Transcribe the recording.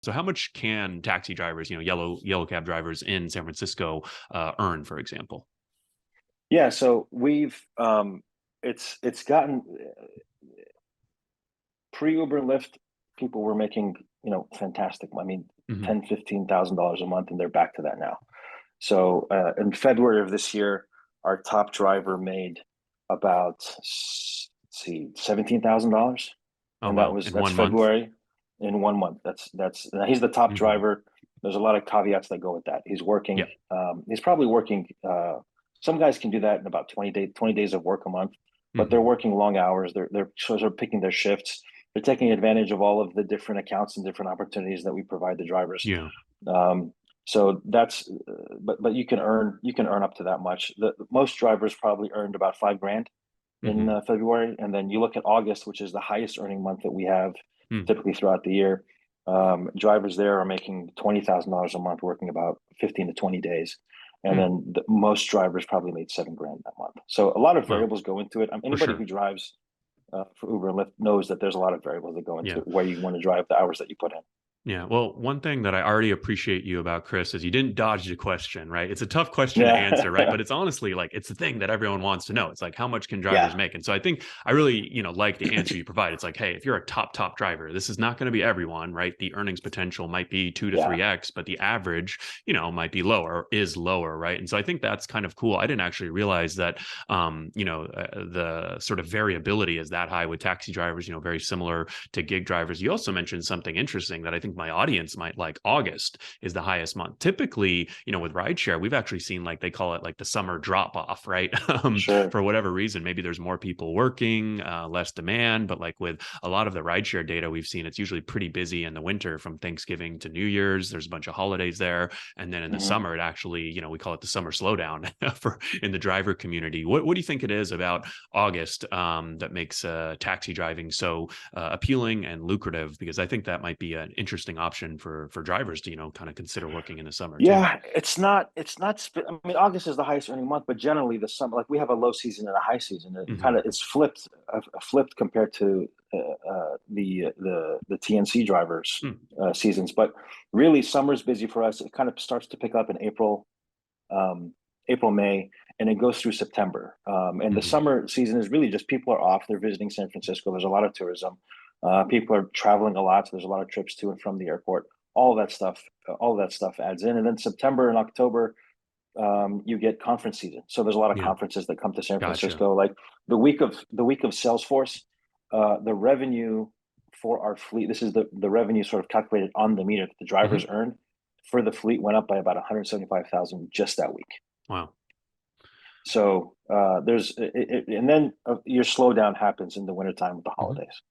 So how much can taxi drivers, yellow cab drivers in San Francisco earn, for example? Yeah, so we've it's gotten pre-Uber and Lyft, people were making, fantastic. I mean, Hmm. 10, $15,000 a month, and they're back to that now. So in February of this year, our top driver made about, let's see, $17,000, Oh and wow, in that's 1 month. February in 1 month. That's now he's the top Hmm. driver. There's a lot of caveats that go with that. He's working. Yeah. He's probably working. Some guys can do that in about 20 days of work a month, but they're Hmm. working long hours. They're sort of picking their shifts. They're taking advantage of all of the different accounts and different opportunities that we provide the drivers. Yeah. Um, so that's, but you can earn up to that much. The most drivers probably earned about 5 grand in Hmm. February, and then you look at August, which is the highest earning month that we have Mm. typically throughout the year. Drivers there are making $20,000 a month, working about 15 to 20 days, and Mm. then most drivers probably made 7 grand that month. So a lot of Wow, variables go into it. for Anybody sure. who drives for Uber and Lyft knows that there's a lot of variables that go into Yeah. where you want to drive, the hours that you put in. Yeah. Well, one thing that I already appreciate you about, Chris, is you didn't dodge the question, right? It's a tough question to answer, right? Yeah, But it's honestly like it's the thing that everyone wants to know. It's like how much can drivers yeah, make? And so I think I really, like the answer you provide. It's like, hey, if you're a top driver, this is not going to be everyone, right? The earnings potential might be two to yeah. three X, but the average, might be lower, is lower, right? And so I think that's kind of cool. I didn't actually realize that the sort of variability is that high with taxi drivers, very similar to gig drivers. You also mentioned something interesting that I think my audience might like. August is the highest month. Typically, with rideshare, we've actually seen, like, they call it like the summer drop off, right? Sure. For whatever reason, maybe there's more people working, less demand, but like with a lot of the rideshare data we've seen, it's usually pretty busy in the winter from Thanksgiving to New Year's. There's a bunch of holidays there. And then in the Hmm. summer, it actually, we call it the summer slowdown for in the driver community. What do you think it is about August that makes taxi driving so appealing and lucrative? Because I think that might be an interesting option for drivers to kind of consider working in the summer too. Yeah, I mean, August is the highest earning month, but generally the summer, like we have a low season and a high season. Hmm. It's flipped compared to the TNC drivers Mm. seasons. But really, summer's busy for us. It kind of starts to pick up in um, April, May, and it goes through September. And the Hmm. summer season is really just people are off. They're visiting San Francisco. There's a lot of tourism. People are traveling a lot. So there's a lot of trips to and from the airport. All of that stuff adds in. And then September and October, you get conference season. So there's a lot of Yeah. conferences that come to San Gotcha. Francisco. Like the week of Salesforce, the revenue for our fleet. This is the revenue sort of calculated on the meter that the drivers Hmm. earn for the fleet went up by about 175,000 just that week. Wow. So and then your slowdown happens in the wintertime with the Mhm. holidays.